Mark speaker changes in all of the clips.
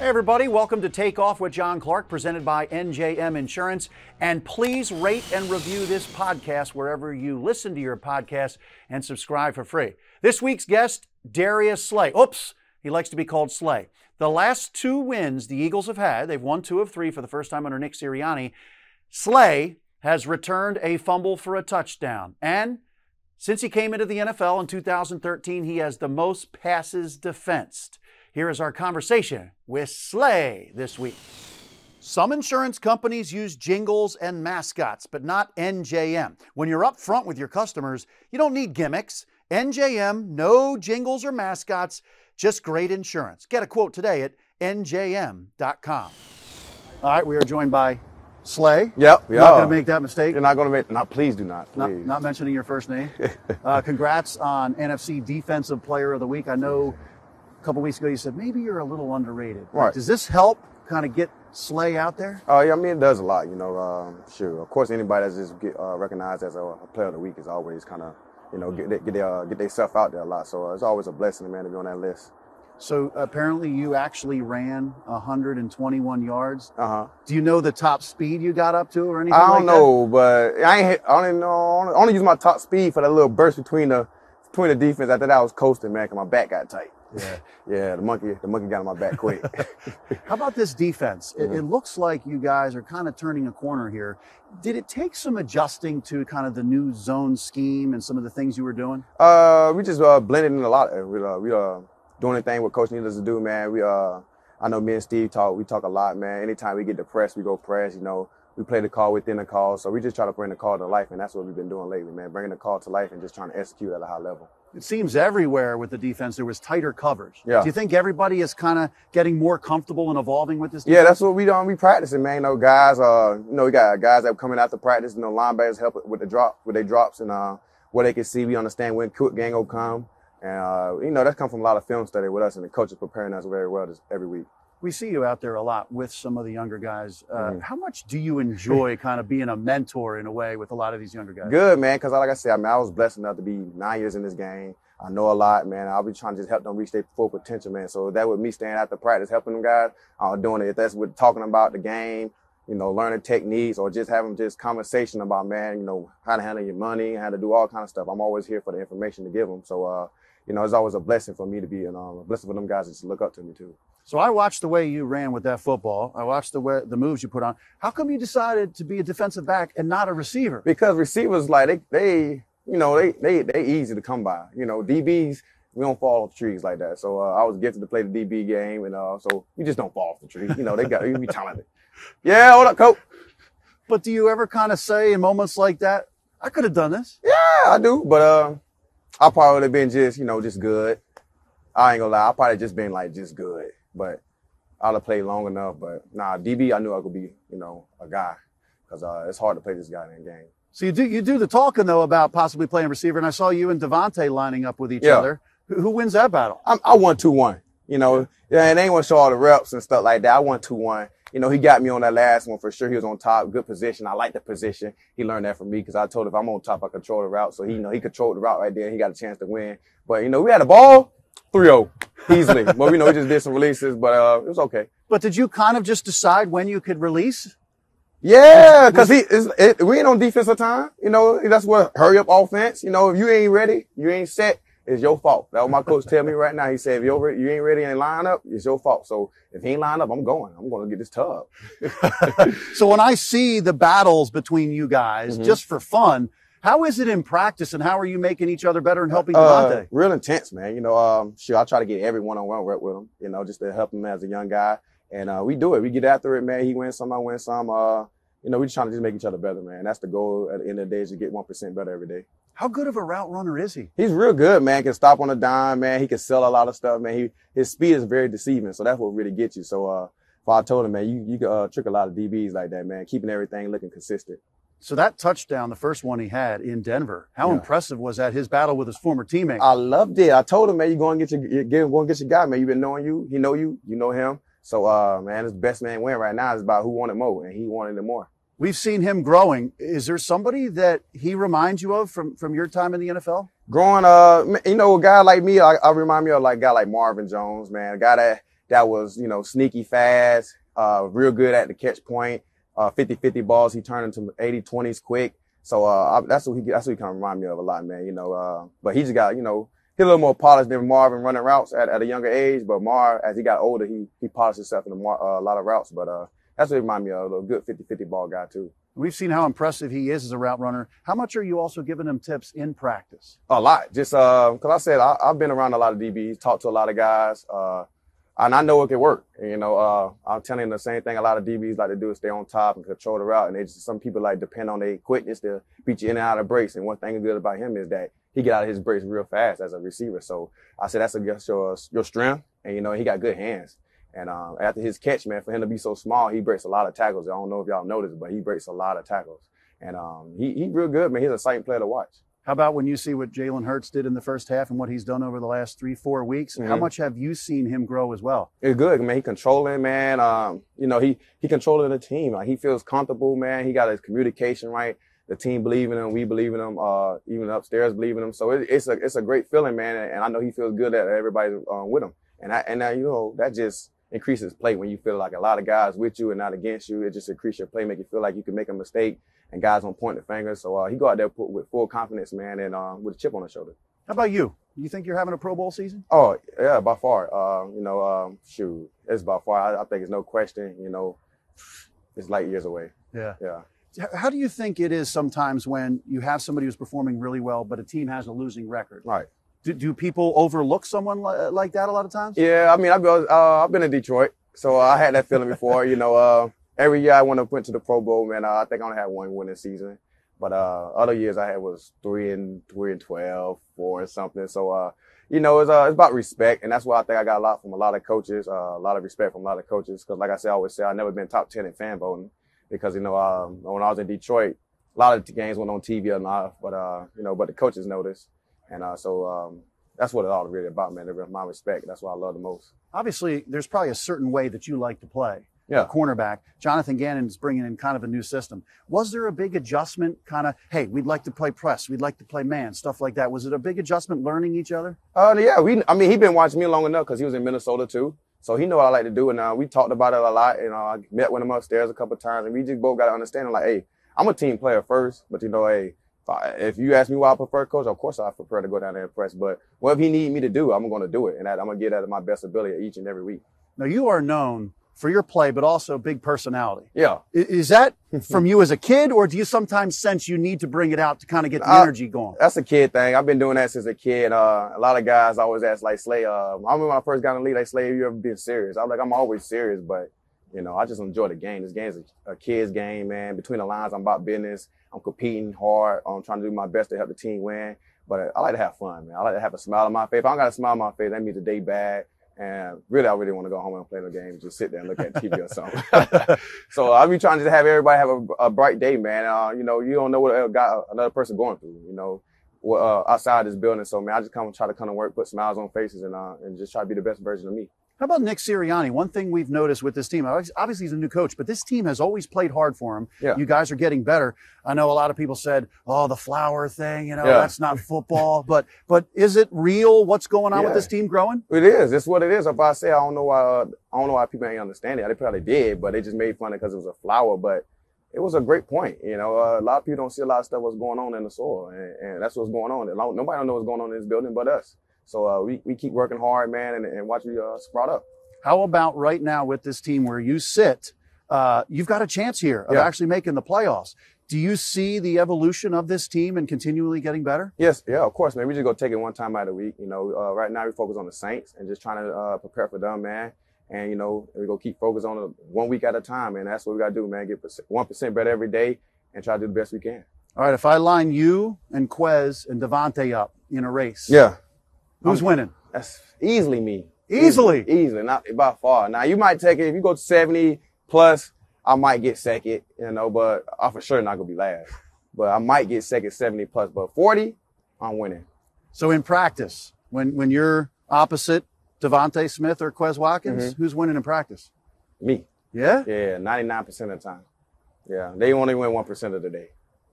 Speaker 1: Hey everybody, welcome to Takeoff with John Clark, presented by NJM Insurance. And please rate and review this podcast wherever you listen to your podcast and subscribe for free. This week's guest, Darius Slay. Oops, he likes to be called Slay. The last 2 wins the Eagles have had, they've won 2 of 3 for the first time under Nick Sirianni. Slay has returned a fumble for a touchdown. And since he came into the NFL in 2013, he has the most passes defensed. Here is our conversation with Slay this week. Some insurance companies use jingles and mascots, but not NJM. When you're up front with your customers, you don't need gimmicks. NJM, no jingles or mascots, just great insurance. Get a quote today at njm.com. All right, we are joined by Slay.
Speaker 2: Yep.
Speaker 1: You're not going to make that mistake.
Speaker 2: You're not going to make. No, please do not. Please.
Speaker 1: Not mentioning your first name. Congrats on NFC Defensive Player of the Week. I know a couple weeks ago you said maybe you're a little underrated.
Speaker 2: Right.
Speaker 1: Does this help kind of get Slay out there?
Speaker 2: Yeah, I mean, it does a lot, you know. Sure. Of course, anybody that's just get recognized as a player of the week is always kind of, you know, get their stuff out there a lot. So it's always a blessing, man, to be on that list.
Speaker 1: So apparently you actually ran 121 yards.
Speaker 2: Uh-huh.
Speaker 1: Do you know the top speed you got up to or anything
Speaker 2: I
Speaker 1: like
Speaker 2: don't know, but I only use my top speed for that little burst between the defense. After that, I was coasting, man, because my back got tight. Yeah, the monkey got on my back quick.
Speaker 1: How about this defense? It looks like you guys are kind of turning a corner here. Did it take some adjusting to kind of the new zone scheme and some of the things you were doing?
Speaker 2: We just blended in a lot. We doing the thing what Coach needs us to do, man. I know me and Steve we talk a lot, man. Anytime we get depressed, we go press, you know. We play the call within the call. So we just try to bring the call to life, and that's what we've been doing lately, man. Bringing the call to life and just trying to execute at a high level.
Speaker 1: It seems everywhere with the defense there was tighter coverage.
Speaker 2: Yeah.
Speaker 1: Do you think everybody is kind of getting more comfortable and evolving with this defense?
Speaker 2: Yeah, that's what we doing. We practicing, man. You know, guys, we got guys that coming out to practice, you know, linebackers help with their drops and what they can see. We understand when quick gang will come. And, you know, that's come from a lot of film study with us, and the coaches preparing us very well every week.
Speaker 1: We see you out there a lot with some of the younger guys. How much do you enjoy kind of being a mentor in a way with a lot of these younger guys?
Speaker 2: Good, man, because like I said, I mean, I was blessed enough to be 9 years in this game. I know a lot, man. I'll be trying to just help them reach their full potential, man. So that with me staying after practice, helping them guys, I'm doing it. If that's with talking about the game, you know, learning techniques, or just having just conversation about, man, you know, how to handle your money, how to do all kind of stuff. I'm always here for the information to give them. So, you know, it's always a blessing for me to be, and a blessing for them guys to just look up to me too.
Speaker 1: So I watched the way you ran with that football. I watched the moves you put on. How come you decided to be a defensive back and not a receiver?
Speaker 2: Because receivers, like, they easy to come by. You know, DBs, we don't fall off trees like that. So I was gifted to play the DB game, and so you just don't fall off the tree. You know, you be talented. Yeah, hold up, coach.
Speaker 1: But do you ever kind of say in moments like that, I could have done this?
Speaker 2: Yeah, I do. But I probably would have been just good. I ain't gonna lie, I probably just been like just good. But I'd have played long enough. But nah, DB, I knew I could be, you know, a guy, because it's hard to play this guy in the game. So
Speaker 1: you do the talking though about possibly playing receiver, and I saw you and DeVonta lining up with each other. Who wins that battle?
Speaker 2: I won 2-1. You know, and they ain't want to show all the reps and stuff like that. I won 2-1. You know, he got me on that last one for sure. He was on top, good position. I like the position. He learned that from me, because I told him if I'm on top, I control the route. So he controlled the route right there. He got a chance to win. But, you know, we had the ball 3-0 easily. But, you know, we just did some releases, but it was okay.
Speaker 1: But did you kind of just decide when you could release?
Speaker 2: Yeah, because we ain't on defensive time. You know, that's what hurry up offense. You know, if you ain't ready, you ain't set, it's your fault. That's what my coach tell me right now. He said, if you ain't ready and line up, it's your fault. So if he ain't lined up, I'm going to get this tub.
Speaker 1: So when I see the battles between you guys, just for fun, how is it in practice, and how are you making each other better and helping DeVonta?
Speaker 2: Real intense, man. You know, sure, I try to get every one-on-one rep with him, you know, just to help him as a young guy. And we do it. We get after it, man. He wins some, I win some. You know, we're just trying to just make each other better, man. That's the goal at the end of the day, is to get 1% better every day.
Speaker 1: How good of a route runner is he?
Speaker 2: He's real good, man. Can stop on a dime, man. He can sell a lot of stuff, man. His speed is very deceiving, so that's what really gets you. So I told him, man, you can trick a lot of DBs like that, man, keeping everything looking consistent.
Speaker 1: So that touchdown, the first one he had in Denver, how impressive was that, his battle with his former teammate?
Speaker 2: I loved it. I told him, man, you go and get your guy, man. You've been knowing you. He know you. You know him. So, man, his best man win right now is about who wanted more, and he wanted it more.
Speaker 1: We've seen him growing. Is there somebody that he reminds you of from your time in the NFL?
Speaker 2: Growing, you know, a guy like me, I remind me of like a guy like Marvin Jones, man. A guy that was, sneaky fast, real good at the catch point, 50-50 balls. He turned into 80-20s quick. So that's what he kind of remind me of a lot, man. But he just got, he's a little more polished than Marvin running routes at a younger age. But Marv, as he got older, he polished himself in a lot of routes. But that's what he remind me of, a good 50-50 ball guy too.
Speaker 1: We've seen how impressive he is as a route runner. How much are you also giving him tips in practice?
Speaker 2: A lot. Just because I said I've been around a lot of DBs, talked to a lot of guys, and I know it can work. I'm telling him the same thing a lot of DBs like to do is stay on top and control the route. And some people like depend on their quickness to beat you in and out of breaks. And one thing good about him is that he get out of his breaks real fast as a receiver. So I said that's against your strength. And, he got good hands. And after his catch, man, for him to be so small, he breaks a lot of tackles. I don't know if y'all noticed, but he breaks a lot of tackles. And he real good, man. He's a exciting player to watch.
Speaker 1: How about when you see what Jalen Hurts did in the first half and what he's done over the last 3-4 weeks? Mm-hmm. How much have you seen him grow as well? It's
Speaker 2: good, man. He controlling, man. He controlling the team. Like, he feels comfortable, man. He got his communication right. The team believe in him. We believe in him. Even upstairs believe in him. So it's a great feeling, man. And I know he feels good that everybody's with him. And that just increases play when you feel like a lot of guys with you and not against you. It just increases your play, make you feel like you can make a mistake and guys don't point the finger. So he go out there with full confidence, man, and with a chip on his shoulder.
Speaker 1: How about you? You think you're having a Pro Bowl season?
Speaker 2: Oh, yeah, by far. Shoot, it's by far. I think it's no question. It's light years away.
Speaker 1: Yeah.
Speaker 2: Yeah.
Speaker 1: How do you think it is sometimes when you have somebody who's performing really well, but a team has a losing record?
Speaker 2: Right.
Speaker 1: Do people overlook someone like that a lot of times?
Speaker 2: Yeah, I mean, I've been in Detroit, so I had that feeling before. Every year I went to the Pro Bowl, man. I think I only had one winning season, but other years I had was 3-12, 4 or something. So it's about respect, and that's why I think I got a lot from a lot of coaches, a lot of respect from a lot of coaches. Because like I said, I always say I've never been top 10 in fan voting because when I was in Detroit, a lot of the games went on TV enough, but the coaches noticed. And that's what it's all really about, man. My respect. That's what I love the most.
Speaker 1: Obviously, there's probably a certain way that you like to play.
Speaker 2: Yeah.
Speaker 1: A cornerback. Jonathan Gannon is bringing in kind of a new system. Was there a big adjustment? Kind of, hey, we'd like to play press. We'd like to play man, stuff like that. Was it a big adjustment learning each other?
Speaker 2: Yeah. He been watching me long enough because he was in Minnesota too. So he know what I like to do. And we talked about it a lot. I met with him upstairs a couple of times. And we just both got to understand, like, hey, I'm a team player first. But, hey, if you ask me why I prefer coach, of course I prefer to go down there and press. But whatever he need me to do, I'm going to do it. And I'm going to get that at my best ability each and every week.
Speaker 1: Now, you are known for your play, but also big personality.
Speaker 2: Yeah.
Speaker 1: Is that from you as a kid, or do you sometimes sense you need to bring it out to kind of get the energy going?
Speaker 2: That's a kid thing. I've been doing that since a kid. A lot of guys always ask, like, Slay, I remember when I first got in the league, like, Slay, have you ever been serious? I'm like, I'm always serious, but, I just enjoy the game. This game is a kid's game, man. Between the lines, I'm about business. I'm competing hard. I'm trying to do my best to help the team win. But I like to have fun, man. I like to have a smile on my face. If I don't got a smile on my face, that means the day bad. And really, I really want to go home and play the game, just sit there and look at TV or something. So I'll be trying to have everybody have a bright day, man. You don't know what another person going through, outside this building. So, man, I just try to come to work, put smiles on faces, and just try to be the best version of me.
Speaker 1: How about Nick Sirianni? One thing we've noticed with this team, obviously he's a new coach, but this team has always played hard for him.
Speaker 2: Yeah.
Speaker 1: You guys are getting better. I know a lot of people said, oh, the flower thing, that's not football. But is it real? What's going on with this team growing?
Speaker 2: It is. It's what it is. If I say I don't know why people ain't understand it. They probably did, but they just made fun of it because it was a flower. But it was a great point. A lot of people don't see a lot of stuff what's going on in the soil, and that's what's going on. Nobody don't know what's going on in this building but us. So we keep working hard, man, and watch you sprout up.
Speaker 1: How about right now with this team where you sit, you've got a chance here of actually making the playoffs. Do you see the evolution of this team and continually getting better?
Speaker 2: Yes, yeah, of course, man. We just go take it one time out of the week. Right now we focus on the Saints and just trying to prepare for them, man. And, we go keep focus on it 1 week at a time, and that's what we got to do, man. Get 1% better every day and try to do the best we can.
Speaker 1: All right, if I line you and Quez and DeVonta up in a race.
Speaker 2: Yeah.
Speaker 1: Who's winning?
Speaker 2: That's easily me.
Speaker 1: Easily,
Speaker 2: not by far. Now you might take it if you go to 70 plus. I might get second, but I'm for sure not gonna be last. But I might get second 70 plus. But 40, I'm winning.
Speaker 1: So in practice, when you're opposite DeVonta Smith or Quez Watkins, who's winning in practice?
Speaker 2: Me.
Speaker 1: Yeah.
Speaker 2: Yeah, 99% of the time. Yeah, they only win 1% of the day.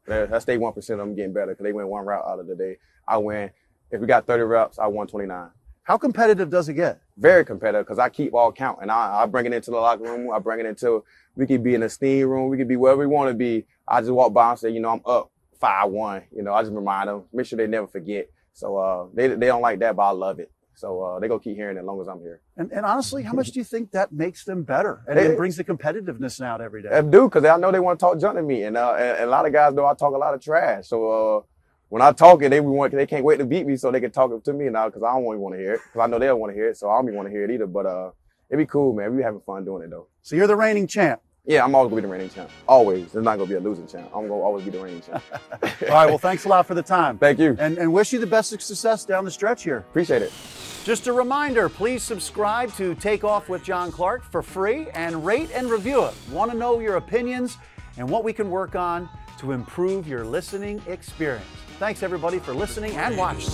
Speaker 2: I stay 1% of them getting better because they win one route out of the day. I win. If we got 30 reps, I won 29.
Speaker 1: How competitive does it get?
Speaker 2: Very competitive because I keep all count, and I bring it into the locker room. I bring it into, we could be in the steam room. We could be wherever we want to be. I just walk by and say, I'm up 5-1. I just remind them, make sure they never forget. So they don't like that, but I love it. So they're going to keep hearing it as long as I'm here.
Speaker 1: And honestly, how much do you think that makes them better and it brings the competitiveness out every day?
Speaker 2: I do, because I know they want to talk junk to me. And a lot of guys know I talk a lot of trash. So when I talk it, they can't wait to beat me so they can talk it to me now, because I don't even want to hear it. Because I know they don't want to hear it, so I don't even want to hear it either. But it'd be cool, man. We having fun doing it, though.
Speaker 1: So you're the reigning champ.
Speaker 2: Yeah, I'm always going to be the reigning champ. Always. There's not going to be a losing champ. I'm going to always be the reigning champ.
Speaker 1: All right, well, thanks a lot for the time.
Speaker 2: Thank you.
Speaker 1: And wish you the best of success down the stretch here.
Speaker 2: Appreciate it.
Speaker 1: Just a reminder, please subscribe to Take Off with John Clark for free and rate and review it. Want to know your opinions and what we can work on to improve your listening experience. Thanks, everybody, for listening and watching.